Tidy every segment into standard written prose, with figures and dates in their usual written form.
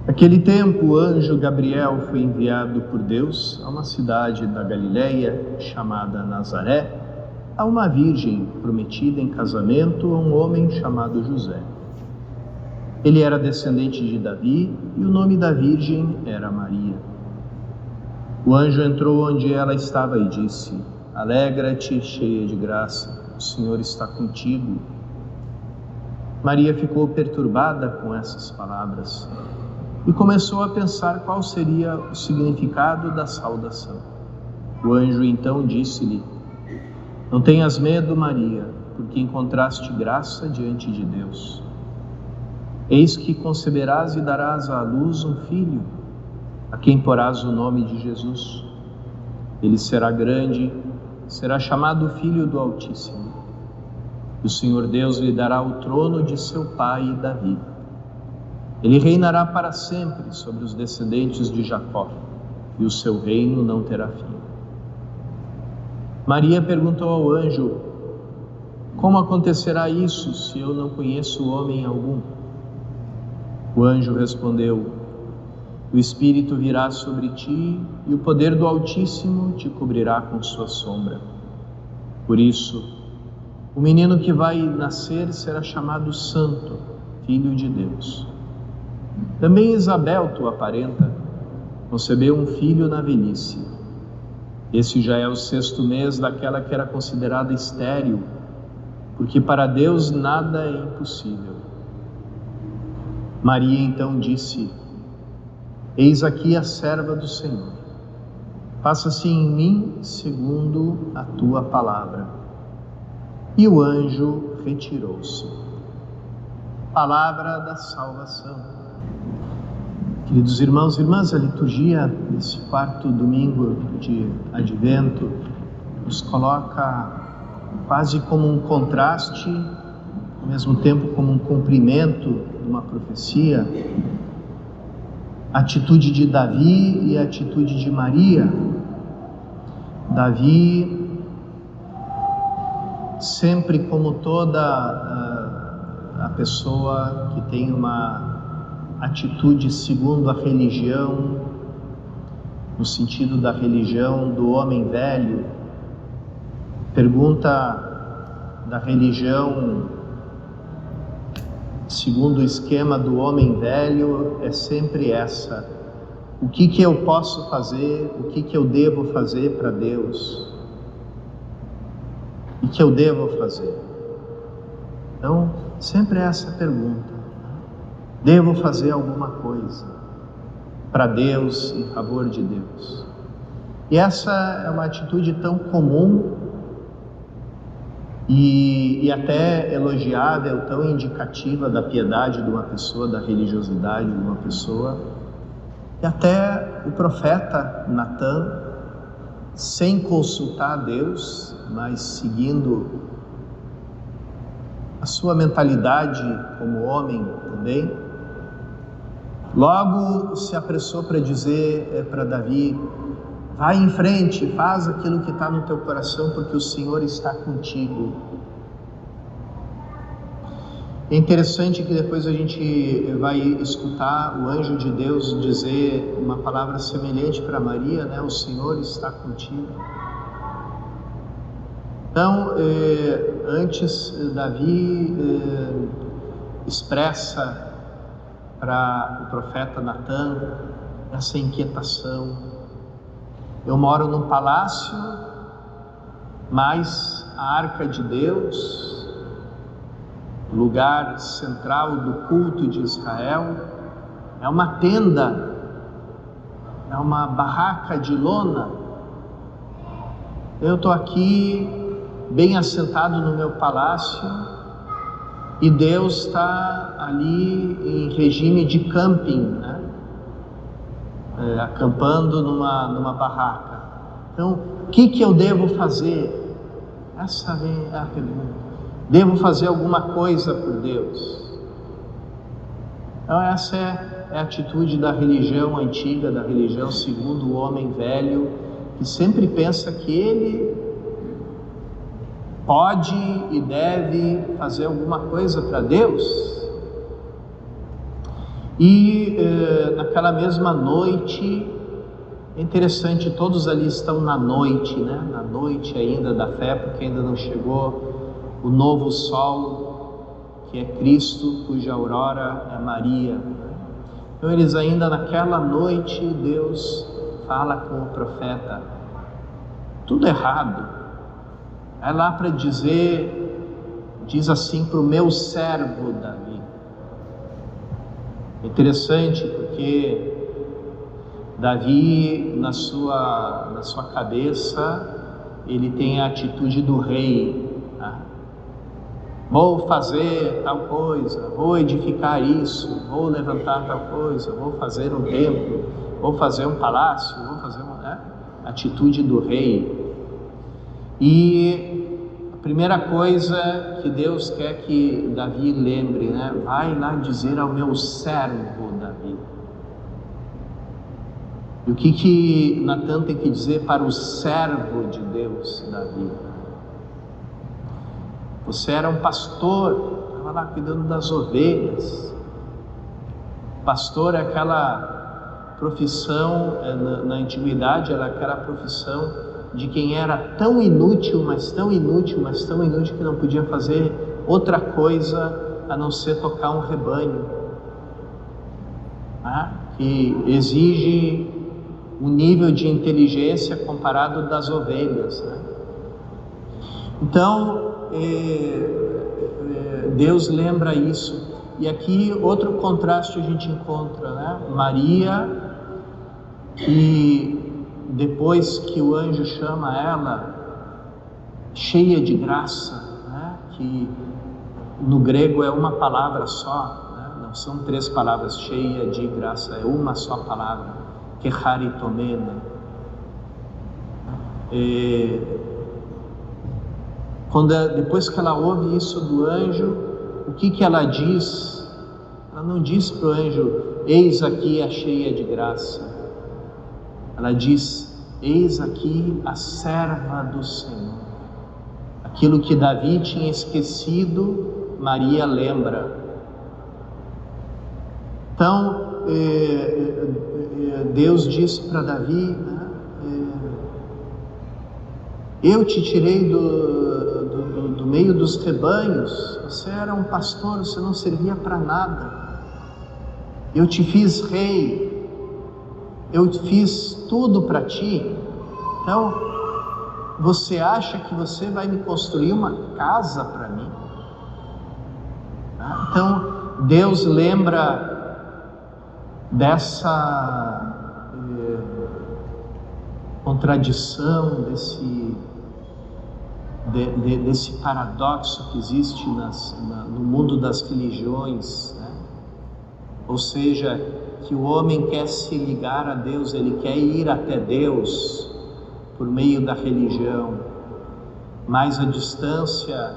Naquele tempo, o anjo Gabriel foi enviado por Deus a uma cidade da Galileia chamada Nazaré, a uma virgem prometida em casamento a um homem chamado José. Ele era descendente de Davi e o nome da virgem era Maria. O anjo entrou onde ela estava e disse: "Alegra-te, cheia de graça, o Senhor está contigo." Maria ficou perturbada com essas palavras e começou a pensar qual seria o significado da saudação. O anjo então disse-lhe: "Não tenhas medo, Maria, porque encontraste graça diante de Deus. Eis que conceberás e darás à luz um filho, a quem porás o nome de Jesus. Ele será grande, será chamado Filho do Altíssimo. O Senhor Deus lhe dará o trono de seu pai Davi. Ele reinará para sempre sobre os descendentes de Jacó, e o seu reino não terá fim." Maria perguntou ao anjo: "Como acontecerá isso, se eu não conheço homem algum?" O anjo respondeu: "O Espírito virá sobre ti, e o poder do Altíssimo te cobrirá com sua sombra. Por isso, o menino que vai nascer será chamado Santo, Filho de Deus. Também Isabel, tua parenta, concebeu um filho na velhice. Esse já é o 6º mês daquela que era considerada estéril, porque para Deus nada é impossível." Maria então disse: "Eis aqui a serva do Senhor. Faça-se em mim segundo a tua palavra." E o anjo retirou-se. Palavra da salvação. Queridos irmãos e irmãs, a liturgia desse 4º domingo de Advento nos coloca quase como um contraste, ao mesmo tempo como um cumprimento de uma profecia, a atitude de Davi e a atitude de Maria. Davi, sempre como toda a pessoa que tem uma atitude segundo a religião, no sentido da religião do homem velho, pergunta da religião segundo o esquema do homem velho é sempre essa: o que eu posso fazer, o que eu devo fazer para Deus? O que eu devo fazer? Então, sempre essa pergunta: devo fazer alguma coisa para Deus, em favor de Deus? E essa é uma atitude tão comum e até elogiável, tão indicativa da piedade de uma pessoa, da religiosidade de uma pessoa, que até o profeta Natan, sem consultar a Deus, mas seguindo a sua mentalidade como homem também, logo se apressou para dizer para Davi: vai em frente, faz aquilo que está no teu coração, porque o Senhor está contigo. É interessante que depois a gente vai escutar o anjo de Deus dizer uma palavra semelhante para Maria, né? O Senhor está contigo. Então, antes Davi expressa para o profeta Natan essa inquietação: eu moro num palácio, mas a arca de Deus, lugar central do culto de Israel, é uma tenda, é uma barraca de lona. Eu estou aqui bem assentado no meu palácio e Deus está ali em regime de camping, né? Acampando numa barraca. Então, o que eu devo fazer? Essa é a pergunta. Devo fazer alguma coisa por Deus? Então, essa é a atitude da religião antiga, da religião segundo o homem velho, que sempre pensa que ele pode e deve fazer alguma coisa para Deus. E naquela mesma noite, é interessante, todos ali estão na noite, né? Na noite ainda da fé, porque ainda não chegou o novo sol, que é Cristo, cuja aurora é Maria. Então eles ainda naquela noite, Deus fala com o profeta, tudo errado. É lá para dizer, diz assim para o meu servo Davi. Interessante porque Davi, na sua cabeça, ele tem a atitude do rei, né? Vou fazer tal coisa, vou edificar isso, vou levantar tal coisa, vou fazer um templo, vou fazer um palácio, vou fazer uma, né? Atitude do rei. E a primeira coisa que Deus quer que Davi lembre, né? Vai lá dizer ao meu servo Davi. E o que Natan tem que dizer para o servo de Deus, Davi? Você era um pastor, estava lá cuidando das ovelhas. Pastor é aquela profissão, na antiguidade era aquela profissão de quem era tão inútil, mas tão inútil, mas tão inútil que não podia fazer outra coisa a não ser tocar um rebanho, né? Que exige um nível de inteligência comparado das ovelhas, né? Então, Deus lembra isso. E aqui outro contraste a gente encontra, né? Maria, que depois que o anjo chama ela, cheia de graça, né? Que no grego é uma palavra só, né? Não são 3 palavras, cheia de graça, é uma só palavra, que charitomena. Depois que ela ouve isso do anjo, o que ela diz? Ela não diz para o anjo, eis aqui a cheia de graça. Ela diz, eis aqui a serva do Senhor. Aquilo que Davi tinha esquecido, Maria lembra. Então, Deus diz para Davi, né? Eu te tirei do meio dos rebanhos, você era um pastor, você não servia para nada. Eu te fiz rei, eu fiz tudo para ti. Então, você acha que você vai me construir uma casa para mim? Então, Deus lembra dessa contradição, desse paradoxo que existe no mundo das religiões, né? Ou seja, que o homem quer se ligar a Deus, ele quer ir até Deus por meio da religião, mas a distância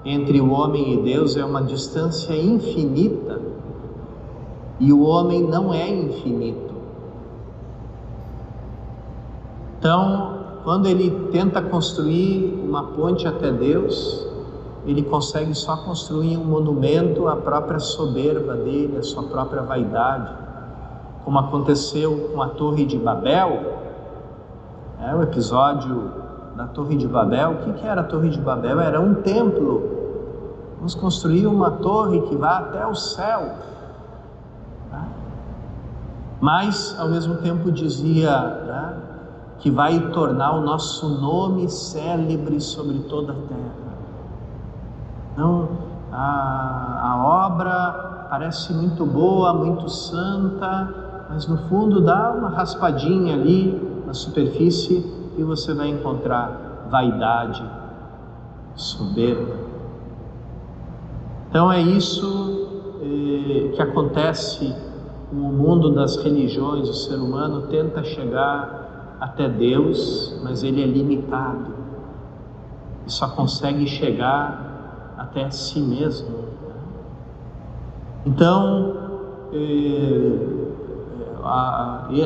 entre o homem e Deus é uma distância infinita, e o homem não é infinito. Então, quando ele tenta construir uma ponte até Deus, ele consegue só construir um monumento à própria soberba dele, à sua própria vaidade, como aconteceu com a Torre de Babel. O episódio da Torre de Babel. O que era a Torre de Babel? Era um templo. Vamos construir uma torre que vá até o céu, né? Mas ao mesmo tempo dizia, né, que vai tornar o nosso nome célebre sobre toda a terra. Então, a obra parece muito boa, muito santa, mas no fundo dá uma raspadinha ali na superfície e você vai encontrar vaidade, soberba. Então é isso que acontece no mundo das religiões. O ser humano tenta chegar até Deus, mas ele é limitado, e só consegue chegar até si mesmo. Então,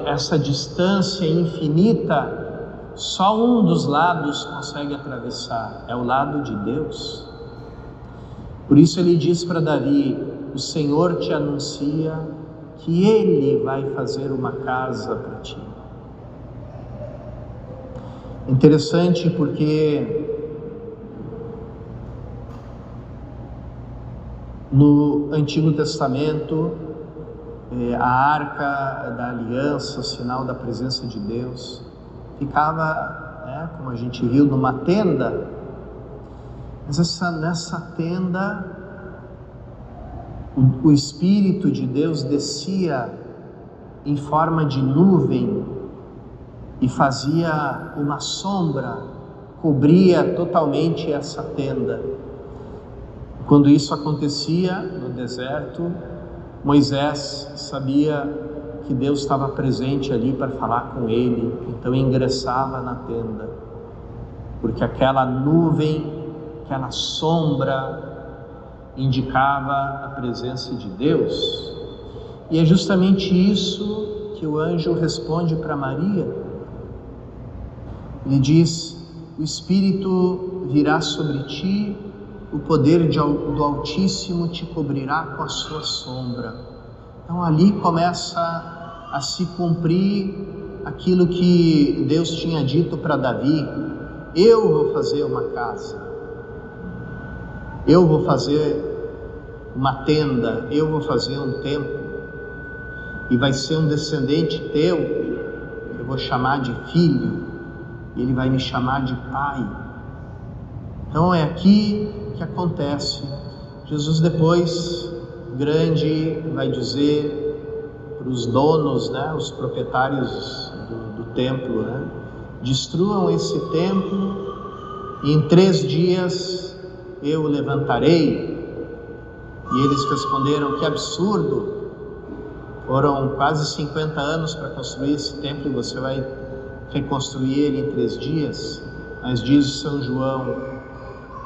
essa distância infinita, só um dos lados consegue atravessar, é o lado de Deus. Por isso ele diz para Davi, o Senhor te anuncia que Ele vai fazer uma casa para ti. Interessante porque no Antigo Testamento, a Arca da Aliança, o sinal da presença de Deus, ficava, como a gente viu, numa tenda. Mas nessa tenda, o Espírito de Deus descia em forma de nuvem e fazia uma sombra, cobria totalmente essa tenda. Quando isso acontecia no deserto, Moisés sabia que Deus estava presente ali para falar com ele, então ingressava na tenda, porque aquela nuvem, aquela sombra indicava a presença de Deus. E é justamente isso que o anjo responde para Maria. Ele diz: o Espírito virá sobre ti, o poder do Altíssimo te cobrirá com a sua sombra. Então ali começa a se cumprir aquilo que Deus tinha dito para Davi: eu vou fazer uma casa, eu vou fazer uma tenda, eu vou fazer um templo, e vai ser um descendente teu, eu vou chamar de filho, e ele vai me chamar de pai. Então é aqui que acontece. Jesus depois, grande, vai dizer para os donos, os proprietários do templo, destruam esse templo e em 3 dias eu o levantarei. E eles responderam: que absurdo, foram quase 50 anos para construir esse templo e você vai reconstruir ele em 3 dias? Mas diz o São João,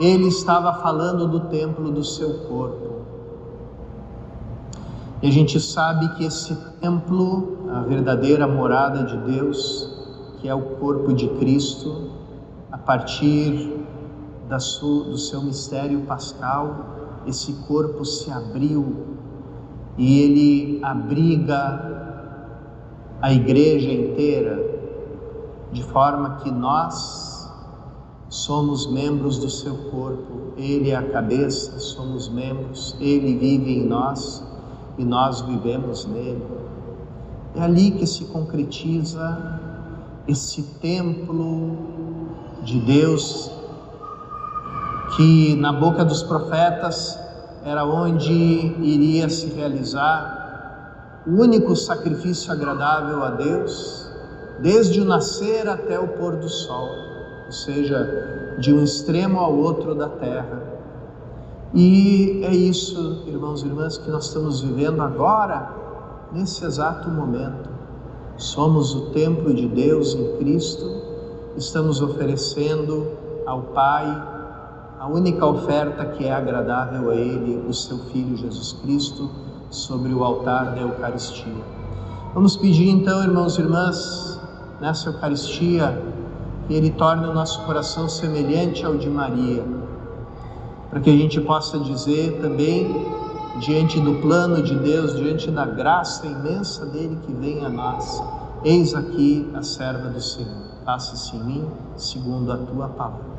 ele estava falando do templo do seu corpo. E a gente sabe que esse templo, a verdadeira morada de Deus, que é o corpo de Cristo, a partir do seu mistério pascal, esse corpo se abriu e ele abriga a igreja inteira, de forma que nós somos membros do seu corpo. Ele é a cabeça, somos membros, ele vive em nós e nós vivemos nele. É ali que se concretiza esse templo de Deus, que na boca dos profetas era onde iria se realizar o único sacrifício agradável a Deus, desde o nascer até o pôr do sol, ou seja, de um extremo ao outro da terra. E é isso, irmãos e irmãs, que nós estamos vivendo agora, nesse exato momento. Somos o templo de Deus em Cristo, estamos oferecendo ao Pai a única oferta que é agradável a Ele, o seu Filho Jesus Cristo, sobre o altar da Eucaristia. Vamos pedir então, irmãos e irmãs, nessa Eucaristia, que Ele torne o nosso coração semelhante ao de Maria, para que a gente possa dizer também, diante do plano de Deus, diante da graça imensa dele que vem a nós: eis aqui a serva do Senhor, faça-se em mim segundo a tua palavra.